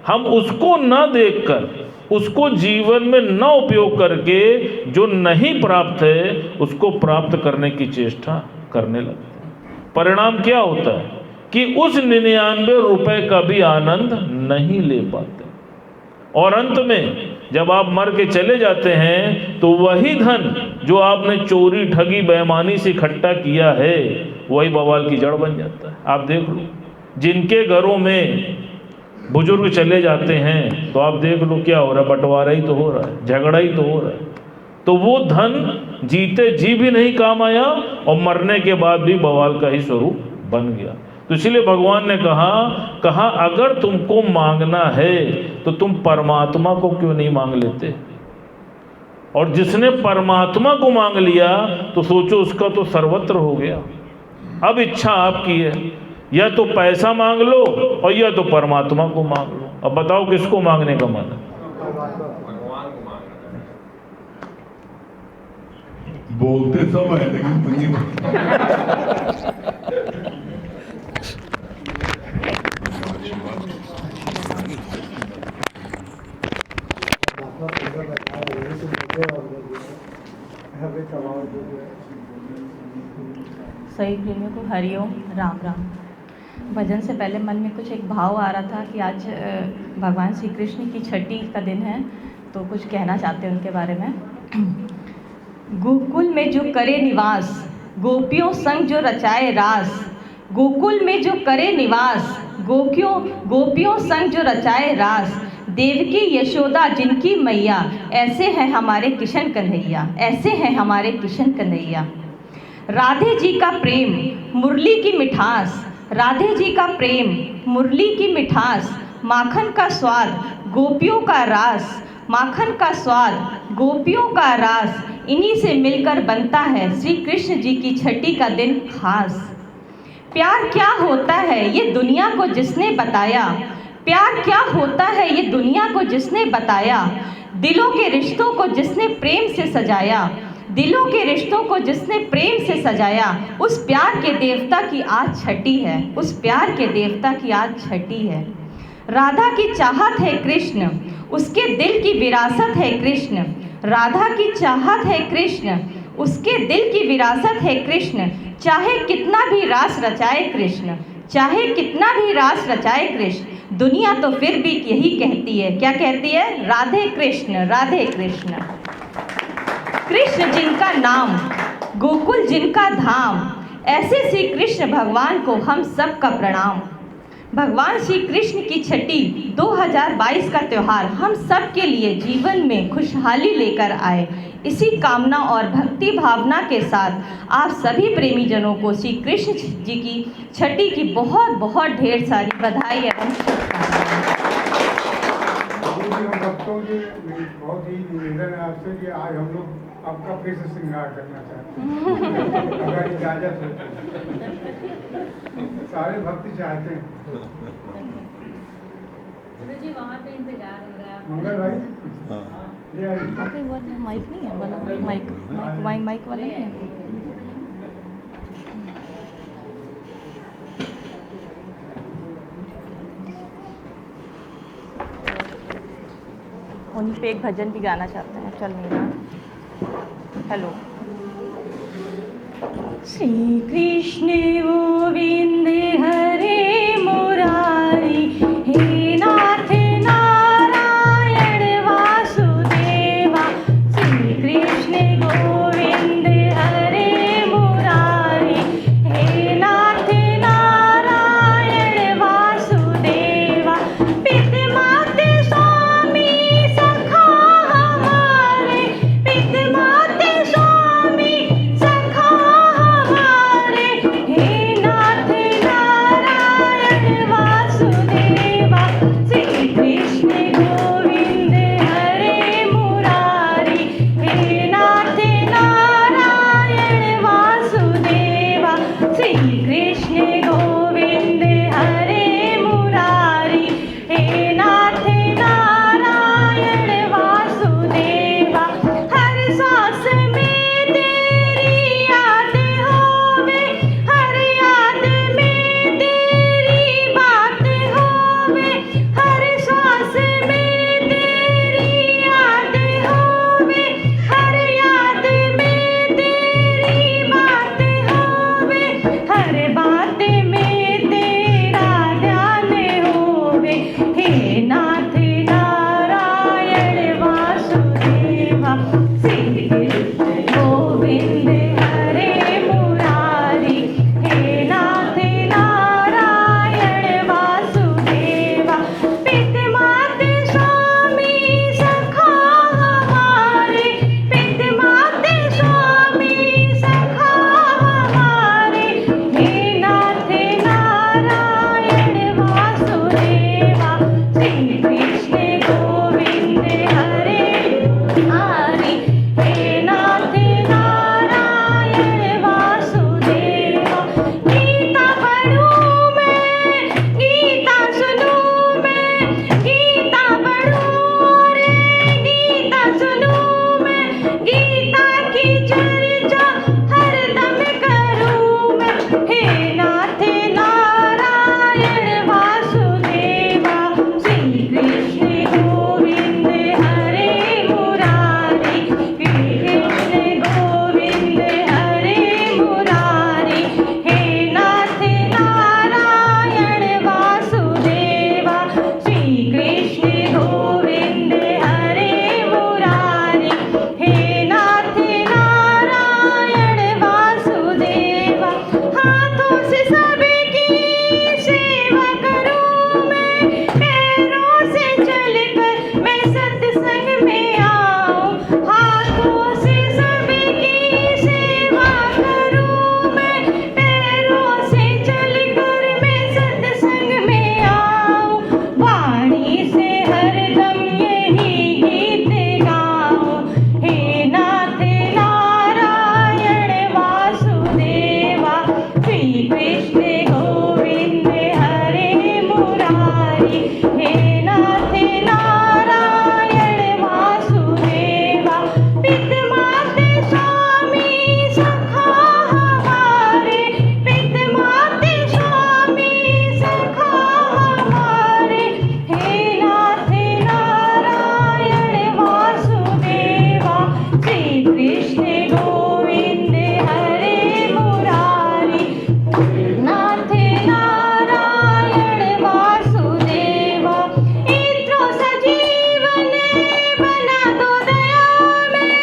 हम उसको न देखकर, उसको जीवन में न उपयोग करके जो नहीं प्राप्त है उसको प्राप्त करने की चेष्टा करने लगते हैं। परिणाम क्या होता है कि उस 99 रुपये का भी आनंद नहीं ले पाते और अंत में जब आप मर के चले जाते हैं तो वही धन जो आपने चोरी, ठगी, बेईमानी से इकट्ठा किया है वही बवाल की जड़ बन जाता है। आप देख लो जिनके घरों में बुजुर्ग चले जाते हैं तो आप देख लो क्या हो रहा है, बंटवारा ही तो हो रहा है, झगड़ा ही तो हो रहा है। तो वो धन जीते जी भी नहीं काम आया और मरने के बाद भी बवाल का ही स्वरूप बन गया। तो इसलिए भगवान ने कहा अगर तुमको मांगना है तो तुम परमात्मा को क्यों नहीं मांग लेते? और जिसने परमात्मा को मांग लिया तो सोचो उसका तो सर्वत्र हो गया। अब इच्छा आपकी है, या तो पैसा मांग लो और या तो परमात्मा को मांग लो। अब बताओ किसको मांगने का मन है? बोलते सब है लेकिन नहीं सही प्रेमियों को हरिओम राम राम। भजन से पहले मन में कुछ एक भाव आ रहा था कि आज भगवान श्री कृष्ण की छठी का दिन है, तो कुछ कहना चाहते हैं उनके बारे में। गोकुल में जो करे निवास, गोपियों संग जो रचाए रास। गोकुल में जो करे निवास, गोपियों संग जो रचाए रास। देवकी यशोदा जिनकी मैया, ऐसे हैं हमारे किशन कन्हैया, ऐसे हैं हमारे किशन कन्हैया। राधे जी का प्रेम मुरली की मिठास, राधे जी का प्रेम मुरली की मिठास। माखन का स्वाद गोपियों का रास, माखन का स्वाद गोपियों का रास। इन्हीं से मिलकर बनता है श्री कृष्ण जी की छठी का दिन खास। प्यार क्या होता है ये दुनिया को जिसने बताया, प्यार क्या होता है ये दुनिया को जिसने बताया। दिलों के रिश्तों को जिसने प्रेम से सजाया, दिलों के रिश्तों को जिसने प्रेम से सजाया। उस प्यार के देवता की आज छठी है, उस प्यार के देवता की आज छठी है। राधा की चाहत है कृष्ण, उसके दिल की विरासत है कृष्ण। राधा की चाहत है कृष्ण, उसके दिल की विरासत है कृष्ण। चाहे कितना भी रास रचाए कृष्ण, चाहे कितना भी रास रचाए कृष्ण। दुनिया तो फिर भी यही कहती है, क्या कहती है? राधे कृष्ण, राधे कृष्ण। कृष्ण जिनका नाम, गोकुल जिनका धाम, ऐसे श्री कृष्ण भगवान को हम सब का प्रणाम। भगवान श्री कृष्ण की छठी 2022 का त्यौहार हम सब के लिए जीवन में खुशहाली लेकर आए। इसी कामना और भक्ति भावना के साथ आप सभी प्रेमी जनों को श्री कृष्ण जी की छठी की बहुत बहुत ढेर सारी बधाई एवं शुभकामनाएं। भक्तों की बहुत ही निवेदन है आपसे कि आज हम लोग आपका फिर से श्रृंगार करना चाहते हैं, अगर इजाजत है तो। सारे भक्ति चाहते हैं। जी वहाँ पे इंतजार हो रहा है मंगल भाई, ये आइए। माइक नहीं है वाला, माइक वाला नहीं है। उन्हीं पे एक भजन भी गाना चाहते हैं, चल नहीं रहा। हेलो। श्री कृष्ण गोविंद हरे मुरारी, हे नाथ नारायण वासुदेवा। श्री कृष्ण गोविंद हरे मुरारी, हे नाथ नारायण वासुदेवा। पिता माता स्वामी सखा हमारे, पिता माता स्वामी सखा हमारे। हे नाथ नारायण वासुदेवा। श्री कृष्ण गोविंद हरे मुरारी, हे नाथ नारायण वासुदेवा। श्री कृष्ण गोविंद हरे मुरारी, हे नाथ नारायण वासुदेवा। हर सांस में तेरी याद होवे, हर याद में तेरी बात होवे। से हरदम यही गीत गाऊं। हे नाथ नारायण वासुदेवा, श्री कृष्ण गोविंद हरे मुरारी। हे नाथ नारायण वासुदेवा, पिता माता स्वामी सखा हमारे, पिता माता स्वामी सखा हमारे। हे नाथ नारायण वासुदेवा, श्री कृष्ण गोविंद हरे मुरारी। नाथ नारायण वासुदेवा, इत्रो सजीवन बना दो दया में,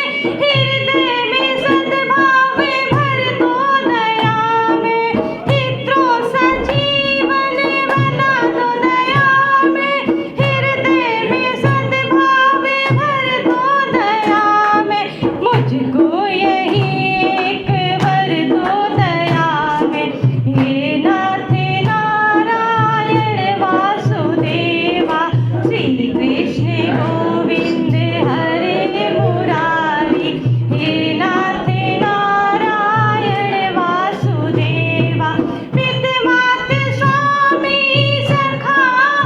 हृदय में सद्भाव भर दो दया में। इत्रो सजीवन बना दो दया में, हृदय में सद्भाव भर दो दया में। मुझको यही एक वर दो दया में। हे नाथ नारायण वासुदेवा, श्री कृष्ण गोविंद हरे मुरारी। हे नाथ नारायण वासुदेवा, पिता माता स्वामी सखा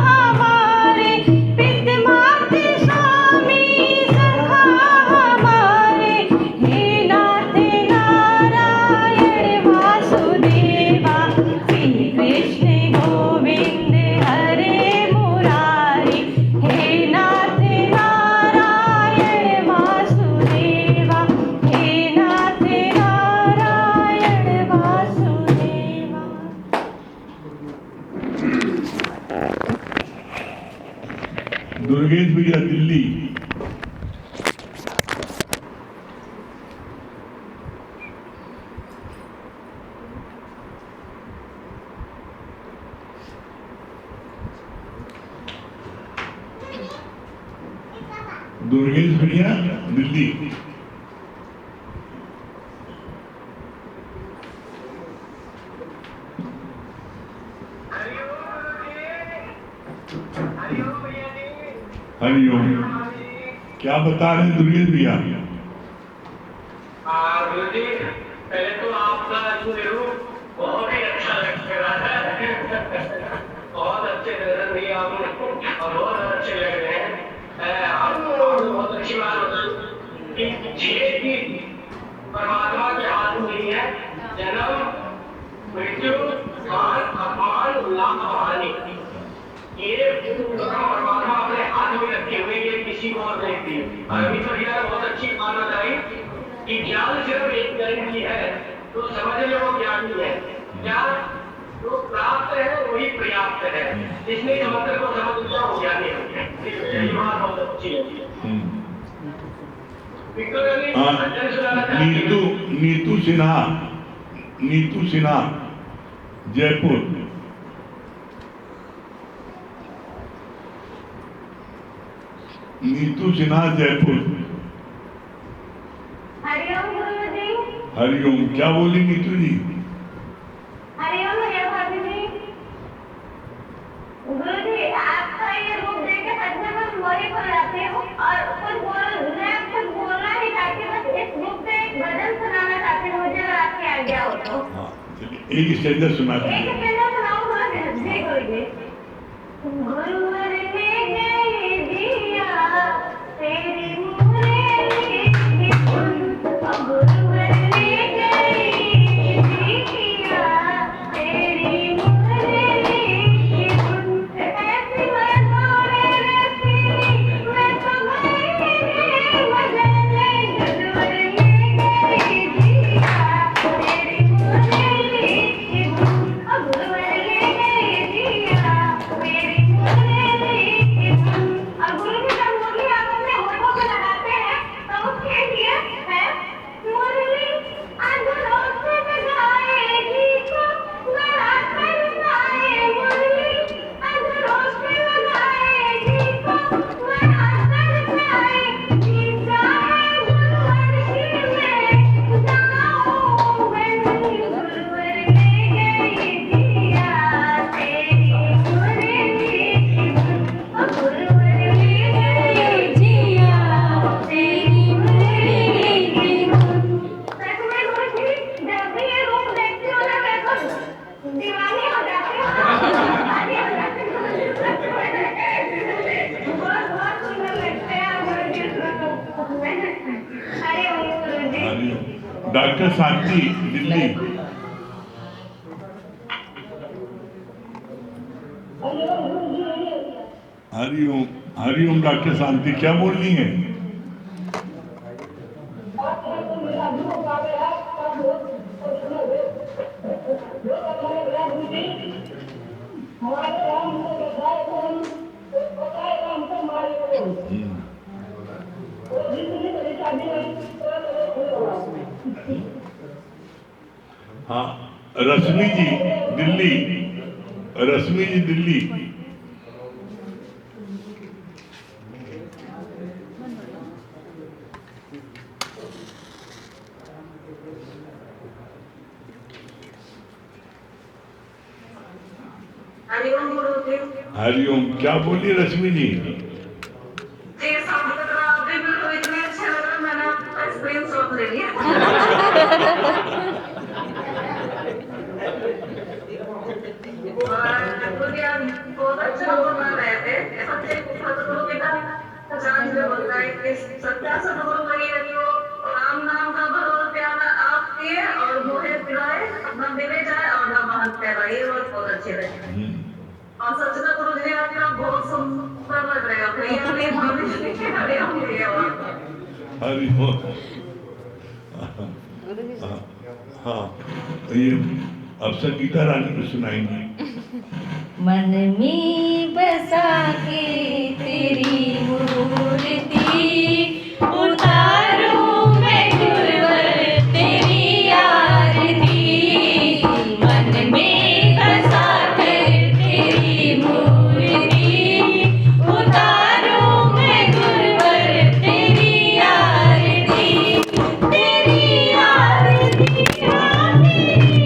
हमारे, पिता माता स्वामी सखा हमारे। हे नाथ नारायण वासुदेवा, श्री कृष्ण गोविंद हरे मुरारी। हे नाथ नारायण वासुदेवा, हे नाथ नारायण वासुदेवा। दुर्गेश भैया दिल्ली। दुर्गेश भैया दिल्ली। हरिओम। क्या बता रहे हैं दुर्गेश भैया? गुरु जी, पहले तो आपका रूप बहुत ही अच्छा लग रहा है। बहुत अच्छे दर्शन दिए आपने और बहुत अच्छे लग रहे हैं। आपने बहुत अच्छी बात बताई कि जीव की परमात्मा के हाथ में नहीं है। जन्म मृत्यु मान अपमान लाभ हानि, ये परमात्मा अपने हाथ में रखे हुए, ये किसी को और नहीं दी। अभी तो भैया बहुत अच्छी बात बताई कि ज्ञान सिर्फ एक गारंटी है, तो समझ लो वो ज्ञानी है। ज्ञान जो प्राप्त है वही पर्याप्त है। जिसने समंदर को समझ लिया वो ज्ञानी है। यही बात बहुत अच्छी है। नीतू सिन्हा, नीतू सिन्हा जयपुर। नीतू सिन्हा जयपुर। हरिओम गुरु जी। हरिओम। क्या बोली नीतू जी? हरिओम भैया भाभी जी। गुरु जी, आपका ये रूप देख के सच में मैं मोरी को जाती हूँ और मैं कुछ बोलना नहीं चाहती, बस इस रूप से एक भजन सुनाना चाहती हूँ। मुझे अगर आपकी आज्ञा हो तो। हाँ, चलिए एक स्टेंजर सुना दीजिए। एक स्टेंजर सुनाऊंगा जी गुरु जी। गुरुवर ने गए दिया तेरी मुरली की धुन, गुरुवर ने गए दिया तेरी मुरली की धुन। ऐसी मधुर रसीली मैं तुम्हारी मगन, गुरुवर ने गए दिया तेरी मुरली की धुन। गुरुवर डॉक्टर शांति दिल्ली। हरिओम हरिओम डॉक्टर शांति, क्या बोलनी है? हाँ, रश्मि जी दिल्ली, रश्मि जी दिल्ली। हरिओम गुरुजी। हरिओम, क्या बोलिए रश्मि जी? जी सब आपने बिल्कुल इतने अच्छे लग रहे, मैंने आपका स्क्रीनशॉट ले लिया। गुरुजी आप बहुत अच्छा बोल रहे थे। सच्चे सतगुरु के का पहचान में बोल रहा है कि सच्चा सतगुरु वही है जो राम नाम का भरोसा प्यारा आपके और मोहे पिलाए, अपना दिले जाए और ना बाहर फैलाए। ये बहुत अच्छे लगे। और सच में गुरु जी आज आप बहुत सुंदर लग रहे हो भैया। ये भविष्य के खड़े होंगे हरि हाँ, ये अब संगीता रानी को सुनाएंगे। मन में बसा के तेरी मूर्ति उतारूं मैं गुरुवर तेरी आरती। मन में बसा कर तेरी मूर्ति उतारूं मैं गुरुवर तेरी आरती। तेरी आरती आरती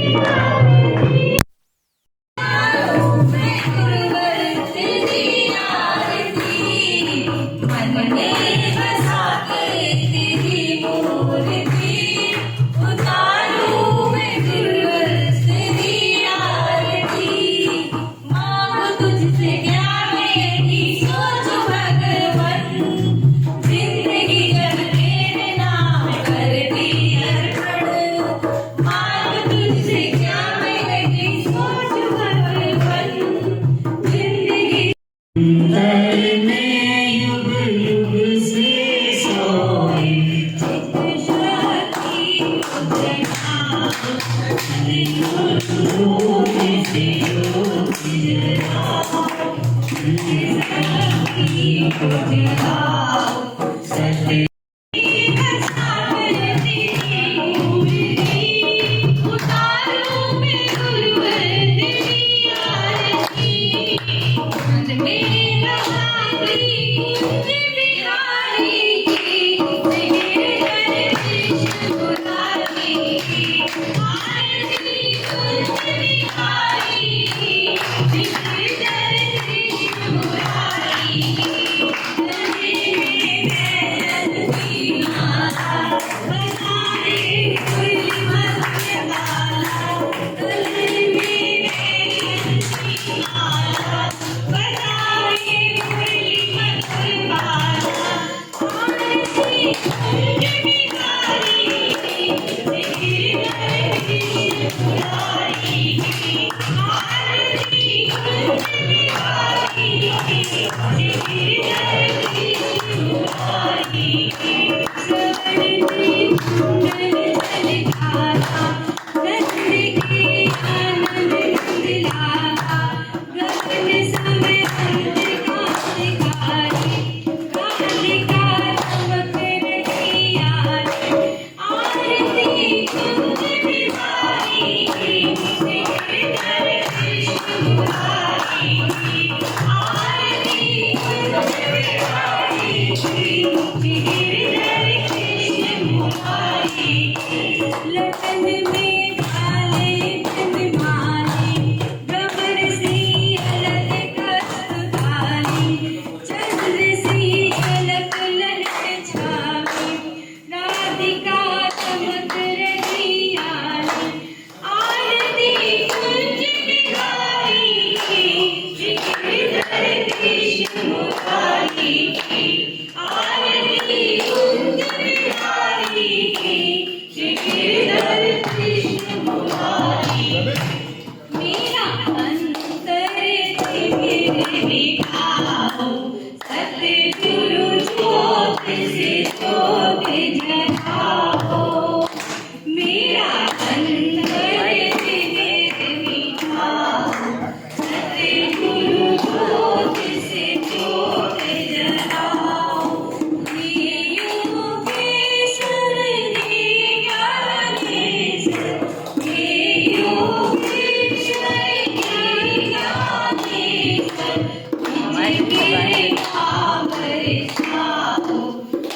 कृपा बरसाओ,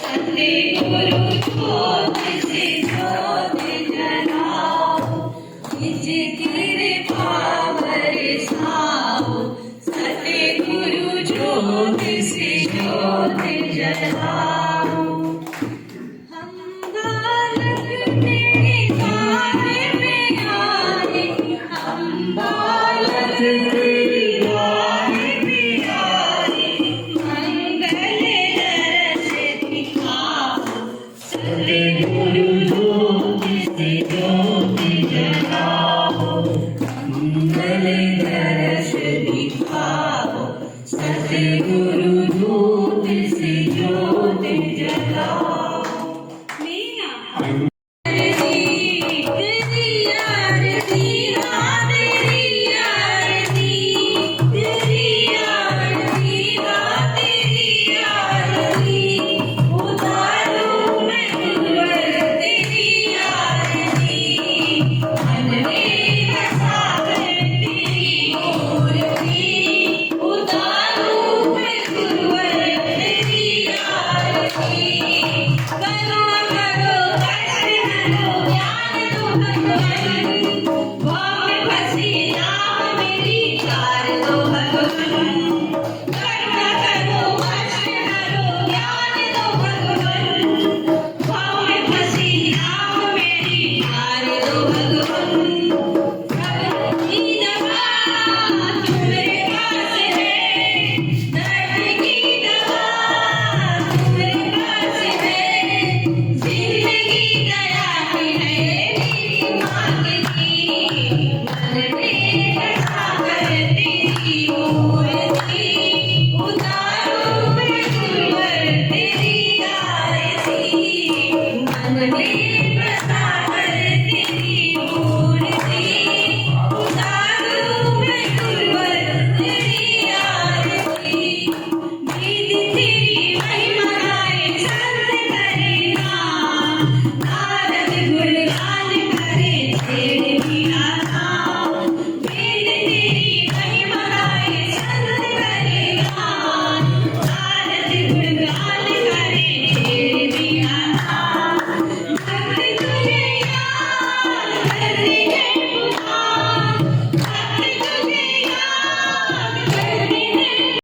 सतगुरु ज्योत से ज्योत जलाओ, निज कृपा बरसाओ, सतगुरु ज्योत से ज्योत जलाओ। हम बालक तेरे द्वार पे आए, हम बालक तेरे द्वार पे आए, मंगल दरस दिखाओ, सतगुरु ज्योत से ज्योत जलाओ, मंगल दरस दिखाओ, सतगुरु ज्योत से ज्योत जलाओ।